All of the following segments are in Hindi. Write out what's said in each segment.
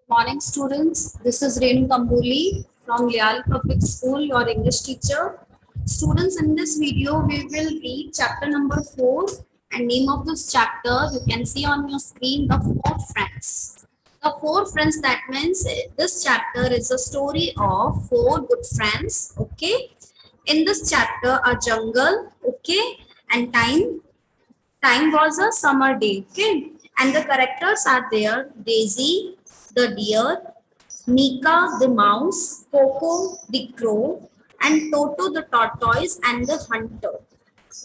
Morning students, this is Renu Kambuli from Lyall Public School, your English teacher. Students, in this video we will read chapter number 4 and name of this chapter you can see on your screen, The Four Friends. The Four Friends, that means this chapter is a story of four good friends, okay. In this chapter a jungle, okay, and time was a summer day, okay, and the characters are there: Daisy the deer, Mika the mouse, Coco the crow, and Toto the tortoise and the hunter,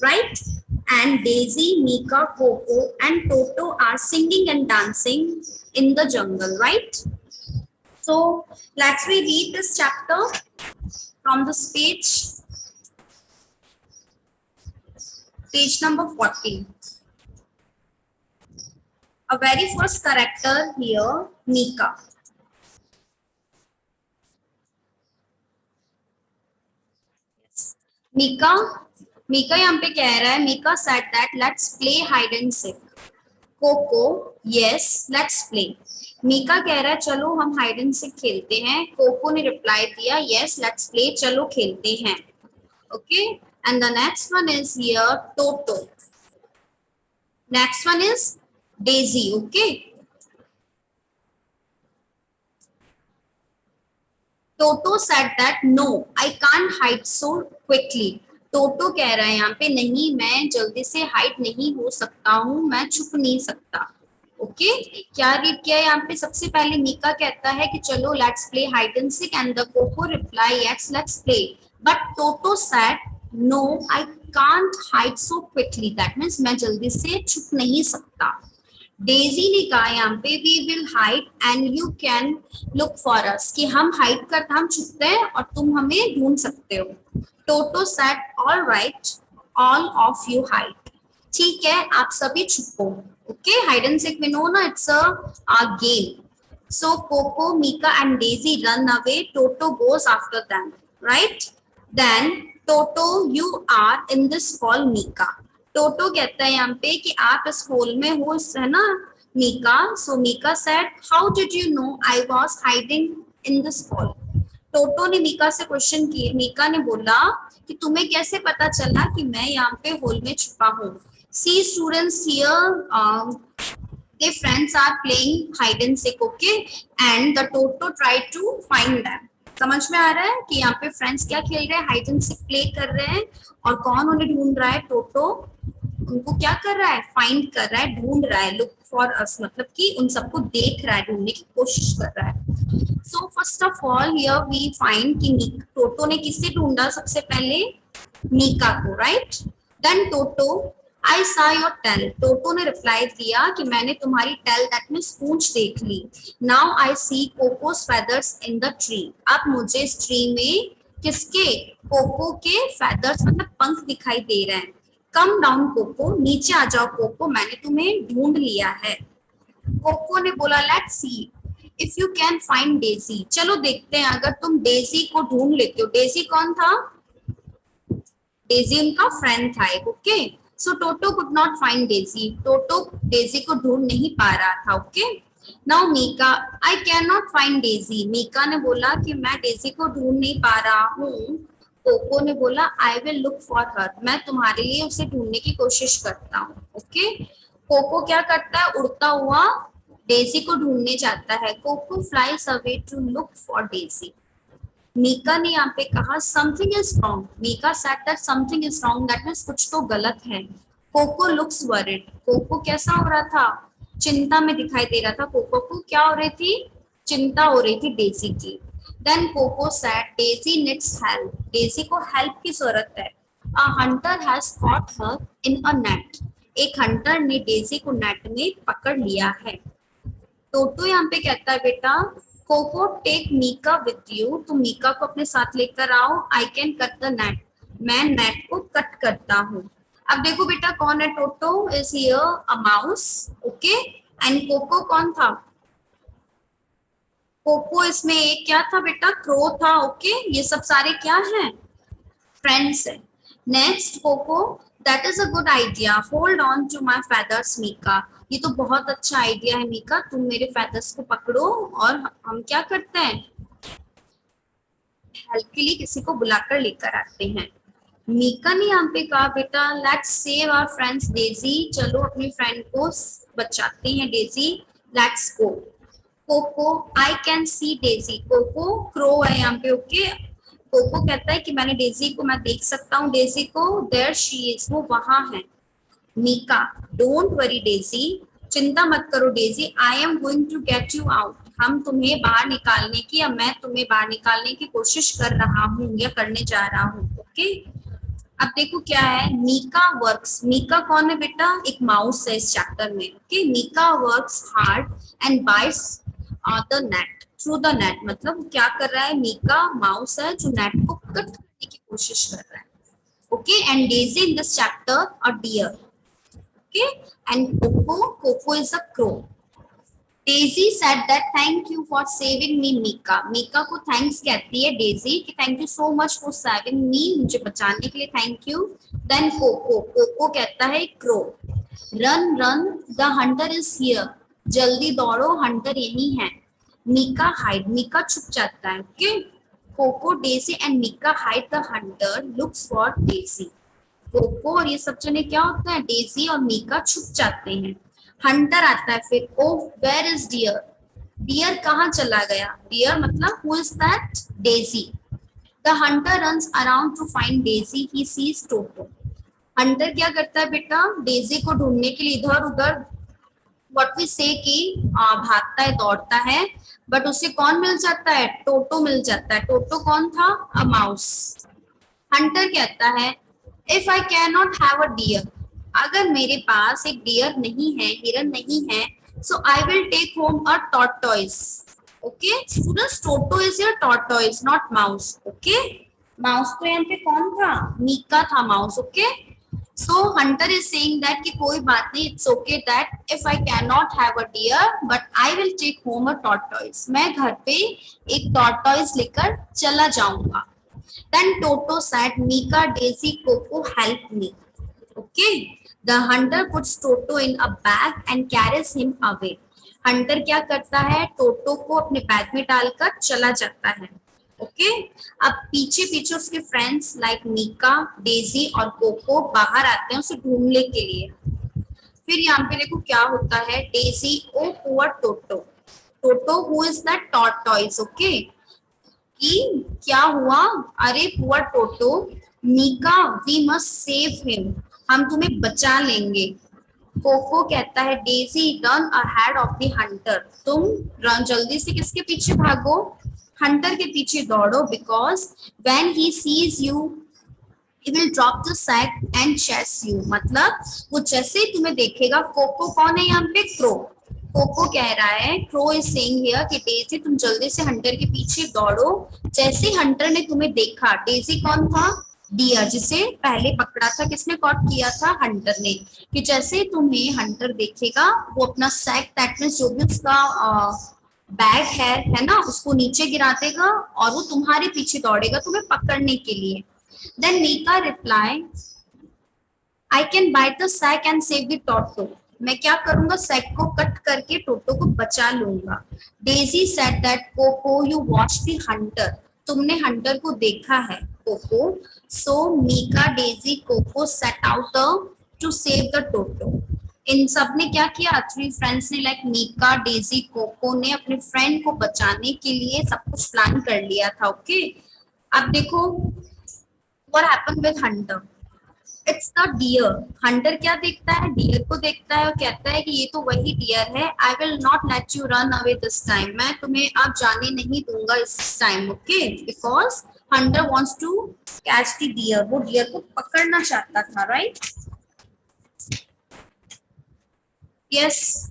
right? And Daisy, Mika, Coco, and Toto are singing and dancing in the jungle, right? So let's we read this chapter from this page number 14. A very first character here, Mika. Mika यहाँ पे कह रहा है, Mika said that let's play hide and seek. Coco yes let's play. Mika कह रहा है चलो हम हाइड एंड सीक खेलते हैं. कोको ने रिप्लाई दिया yes let's play, चलो खेलते हैं. Okay, and the next one is here Toto. Next one is Daisy. Okay, Toto said that no I can't hide so quickly. टोटो कह रहा है यहाँ पे नहीं, मैं जल्दी से हाइड नहीं हो सकता हूँ, मैं छुप नहीं सकता. ओके, क्या रीड किया यहाँ पे? सबसे पहले मीका कहता है कि चलो let's play hide and seek and the Coco reply yes let's play, but Toto said no I can't hide so quickly. That means मैं जल्दी से छुप नहीं सकता. डेजी ने कहा यहाँ पे we will hide and you can look for us, कि हम हाइड करते, हम छुपते हैं और तुम हमें ढूंढ सकते हो. Toto said all right all of you hide. ठीक है, आप सभी छुपो. Okay, hide and seek we know ना, it's a game. So Coco, Mika and Daisy run away. Toto goes after them, right. Then Toto you are in this hall Mika. Toto कहता है यहाँ पे कि आप इस हॉल में हो, है ना Mika. So Mika said how did you know I was hiding in this hall. Toto ने मीका से क्वेश्चन किए. मीका ने बोला कि तुम्हें कैसे पता चला कि मैं यहाँ पे हॉल में छुपा हूँ. See students here their friends are playing hide and seek, okay, and the Toto tried to find them. समझ में आ रहा है कि यहाँ पे फ्रेंड्स क्या खेल रहे हैं? हाइड एंड सीक प्ले कर रहे हैं. और कौन उन्हें ढूंढ रहा है? टोटो उनको क्या कर रहा है? फाइंड कर रहा है, ढूंढ रहा है. लुक फॉर अस मतलब कि उन सबको देख रहा है, ढूंढने की कोशिश कर रहा है. So first of all here we find कि टोटो ने किसे ढूंढा? सबसे पहले मीका को, राइट. देन टोटो आई सा योर टेल. टोटो ने रिप्लाई दिया कि मैंने तुम्हारी टेल दैट मीन्स पूंछ देख ली. Now I see Coco's feathers in the tree. अब मुझे इस ट्री में किसके? कोको के फेदर्स मतलब पंख दिखाई दे रहे हैं. कम डाउन कोको, नीचे आ जाओ कोको, मैंने तुम्हें ढूंढ लिया है. कोको ने बोला let's see if you can find Daisy. चलो देखते हैं अगर तुम डेजी को ढूंढ लेते हो. डेजी कौन था? डेजी उनका फ्रेंड था एक. Okay, so Toto could not find Daisy. Toto Daisy को ढूंढ नहीं पा रहा था. Okay, now Mika I can not find Daisy. Mika ने बोला कि मैं डेजी को ढूंढ नहीं पा रहा हूँ. कोको ने बोला I will look for her. मैं तुम्हारे लिए उसे ढूंढने की कोशिश करता हूँ. ओके, कोको क्या करता है? उड़ता हुआ डेजी को ढूंढने जाता है. Coco flies away to look for Daisy. Mika ने यहाँ पे कहा something is wrong. Mika said that something is wrong, that means कुछ तो गलत है. Cocoa looks worried. कोको कैसा हो रहा था? चिंता में दिखाई दे रहा था. कोको को क्या हो रही थी? चिंता हो रही थी डेजी की. Then Coco said Daisy needs help. Daisy को हेल्प की जरूरत है. A hunter has caught her in a net. एक हंटर ने डेजी को नेट में पकड़ लिया है. टोटो यहाँ पे कहता है बेटा Coco take Mika with you. तुम मीका को अपने साथ लेकर आओ. I can cut the net. मैं नेट को कट करता हूँ. अब देखो बेटा कौन है? Toto is here a mouse. Okay, and Coco कौन था? कोको इसमें एक क्या था बेटा? क्रो था. ओके, ये सब सारे क्या हैं? फ्रेंड्स है. Next Coco that is a good idea, hold on to my feathers Mika. ये तो बहुत अच्छा आइडिया है मीका, तुम मेरे फेदर्स को पकड़ो और हम क्या करते हैं, हेल्प के लिए किसी को बुलाकर लेकर आते हैं। मीका ने यहाँ पे कहा बेटा let's save our friends Daisy, चलो अपनी फ्रेंड को बचाते हैं Daisy, let's go. Coco I can see Daisy, Coco crow है यहाँ पे, ओके। कोको कहता है कि मैंने डेजी को, मैं देख सकता हूँ डेजी को, देयर शी इज, वो वहां है। मीका डोंट वरी डेजी, चिंता मत करो Daisy, I am going to get you out, हम तुम्हें बाहर निकालने की, या मैं तुम्हें बाहर निकालने की कोशिश कर रहा हूँ या करने जा रहा हूँ, ओके। अब देखो क्या है, मीका वर्क्स, मीका कौन है बेटा, एक माउस है इस चैप्टर में, okay. Mika works hard and bites the net, through the net, मतलब क्या कर रहा है, मीका माउस है जो नेट को कट करने की कोशिश कर रहा है, okay. And Daisy in this chapter a deer, okay, and Coco is a crow. Daisy said that thank you for saving me, Mika. Mika को thanks कहती है Daisy कि thank you so much for saving me, मुझे बचाने के लिए thank you. Then Coco कहता है crow. Run, the hunter is here. जल्दी दौड़ो, hunter यही है. Mika hide, Mika छुप जाता है, okay. Coco, Daisy and Mika hide the hunter looks for Daisy. Coco और ये सब जने क्या होता है, डेजी और मीका छुप जाते हैं। हंटर आता है फिर, ओ वेयर इज डियर, डियर कहाँ चला गया, डियर मतलब who is that, Daisy. The Hunter runs around two find Daisy, he sees toto. Hunter क्या करता है बेटा, डेजी को ढूंढने के लिए इधर उधर, व्हाट वी से कि भागता है, दौड़ता है, बट उसे कौन मिल जाता है, टोटो मिल जाता है। टोटो कौन था, अ माउस। हंटर कहता है if I can not have a deer, अगर मेरे पास एक डियर नहीं है, हिरन नहीं है, so I will take home a tortoise, okay. Students Toto is your tortoise not mouse, okay. Mouse तो यहाँ पे कौन था, मीका था mouse, okay. So hunter is saying that कि कोई बात नहीं, it's okay that if I can not have a deer but I will take home a tortoise, मैं घर पे एक टॉर्टोइज लेकर चला जाऊंगा। Then Toto said, Mika, Daisy, Coco, help me. Okay. The hunter puts Toto in a bag and carries him away. Hunter क्या करता है, टोटो को अपने बैग में डालकर चला जाता है, ओके। अब पीछे पीछे उसके फ्रेंड्स लाइक मीका, डेजी और कोको बाहर आते हैं उसे ढूंढने के लिए। फिर यहाँ पे देखो क्या होता है, Daisy oh poor Toto, Toto who is that tortoise, okay. कि क्या हुआ, अरे poor Toto, Mika we must save him, हम तुम्हें बचा लेंगे। कोको कहता है Daisy run ahead of the hunter, तुम रन जल्दी से किसके पीछे भागो, हंटर के पीछे दौड़ो, because when he sees you he will drop the sack and chase you, मतलब वो जैसे ही तुम्हें देखेगा, कोको कौन है यहाँ पे, क्रो। कोको कह रहा है, क्रो इज सेइंग हियर कि डेजी तुम जल्दी से हंटर के पीछे दौड़ो, जैसे ही हंटर ने तुम्हें देखा, डेजी कौन था, डियर, जिसे पहले पकड़ा था, किसने कॉट किया था, हंटर ने, कि जैसे ही तुम्हें हंटर देखेगा वो अपना सैक, दैट मींस जो भी उसका बैग है ना, उसको नीचे गिरा देगा और वो तुम्हारे पीछे दौड़ेगा तुम्हें पकड़ने के लिए। Then Mika reply, I can bite the sack and save the Toto. मैं क्या करूंगा, सैक को कट करके टोटो को बचा लूंगा। Daisy said that Coco, you watched the hunter. तुमने हंटर को देखा है, cocoa. So Mika, Daisy, Coco set out to save the Toto. इन सब ने क्या किया, थ्री फ्रेंड्स ने लाइक मीका, डेजी, कोको ने अपने फ्रेंड को बचाने के लिए सब कुछ प्लान कर लिया था, ओके। अब देखो what happened with hunter, it's the deer. hunter क्या देखता है, डियर को देखता है और कहता है कि ये तो वही डियर है, I will not let you run away this time, मैं तुम्हें अब जाने नहीं दूंगा इस time, okay, because hunter wants to catch the deer, वो डियर को पकड़ना चाहता था, right. yes,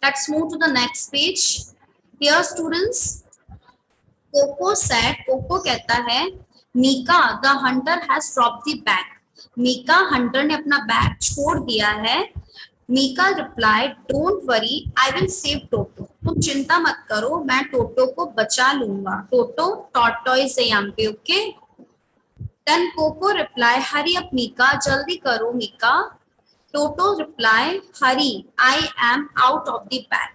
let's move to the next page. Here students, Coco said, Coco कहता है, Mika the hunter has dropped the bag, Mika hunter ने अपना बैग छोड़ दिया है। Mika replied don't worry I will save Toto, तुम चिंता मत करो मैं टोटो को बचा लूंगा। टोटो टॉर्टोइज है यहाँ पे, okay. Then Coco reply hurry up Mika, जल्दी करो Mika, Toto reply, hurry, I am out of the bag.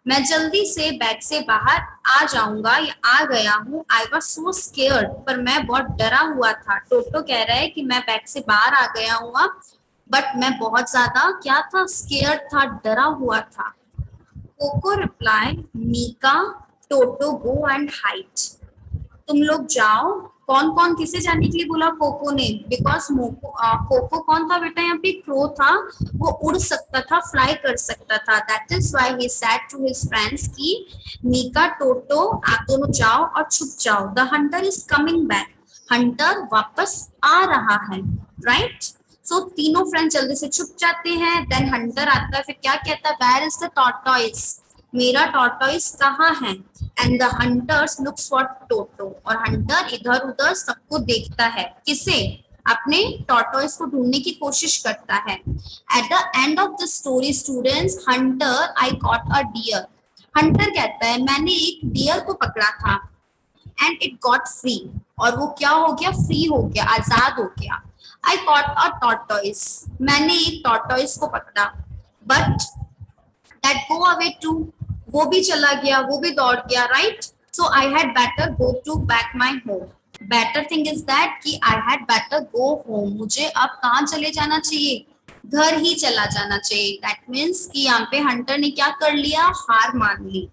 मैं जल्दी से बैग से बाहर आ जाऊंगा या आ गया हूँ। आई वॉज सो स्केयर्ड, पर मैं बहुत डरा हुआ था। टोटो कह रहा है कि मैं बैग से बाहर आ गया हूँ, बट मैं बहुत ज्यादा क्या था, स्केयर्ड था, डरा हुआ था। Coco reply, Mika, Toto go and hide. तुम लोग जाओ। कौन कौन किसे जाने के लिए बोला? कोको ने, बिकॉज कोको कौन था बेटा? यहाँ पे क्रो था, वो उड़ सकता था, फ्लाई कर सकता था। That is why he said to his friends कि मीका, टोटो, आप दोनों जाओ और छुप जाओ। The hunter is coming back, hunter वापस आ रहा है, राइट? सो तीनों फ्रेंड्स जल्दी से छुप जाते हैं। देन हंटर आता है, फिर क्या कहता है? वेयर इज द टॉर्टोइस, मेरा टॉर्टोइस कहाँ है? And the hunters looks for Toto, और हंटर इधर उधर सबको देखता है। किसे? अपने टॉर्टोइस को ढूंढने की कोशिश करता है। At the end of the story students, hunter, I caught a deer. Hunter कहता है मैंने एक डियर को पकड़ा था, एंड इट गॉट फ्री, और वो क्या हो गया? फ्री हो गया, आजाद हो गया। आई कॉट अ टॉर्टोइस, मैंने एक टॉर्टोइस को पकड़ा, but that go away too, वो भी चला गया, वो भी दौड़ गया, right? So I had better go to back my home. Better thing is that कि I had better go home, मुझे अब कहाँ चले जाना चाहिए? घर ही चला जाना चाहिए। दैट मीन्स कि यहाँ पे हंटर ने क्या कर लिया? हार मान ली।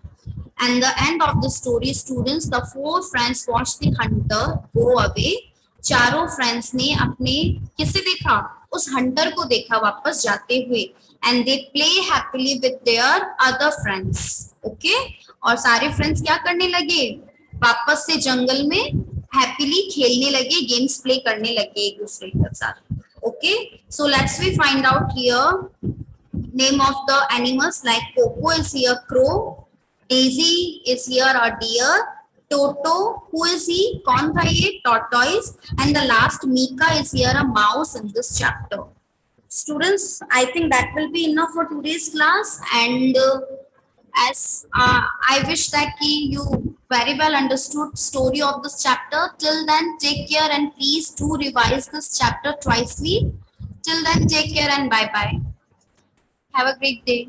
And the end of the story, students, the four friends watched the hunter go away. चारों फ्रेंड्स ने अपने किसे देखा? उस हंटर को देखा वापस जाते हुए। And they play happily with their other friends. Okay, और सारे फ्रेंड्स क्या करने लगे? वापस से जंगल में हैप्पीली खेलने लगे, गेम्स प्ले करने लगे एक दूसरे के साथ। Okay, so let's we find out here name of the animals. Like Coco is here crow, Daisy is here a deer, Toto, who is he? कौन था ये? Tortoise. And the last Mika is here a mouse in this chapter. Students, I think that will be enough for today's class. And as I wish that you very well understood story of this chapter. Till then, take care and please do revise this chapter twicely. Till then, take care and bye bye. Have a great day.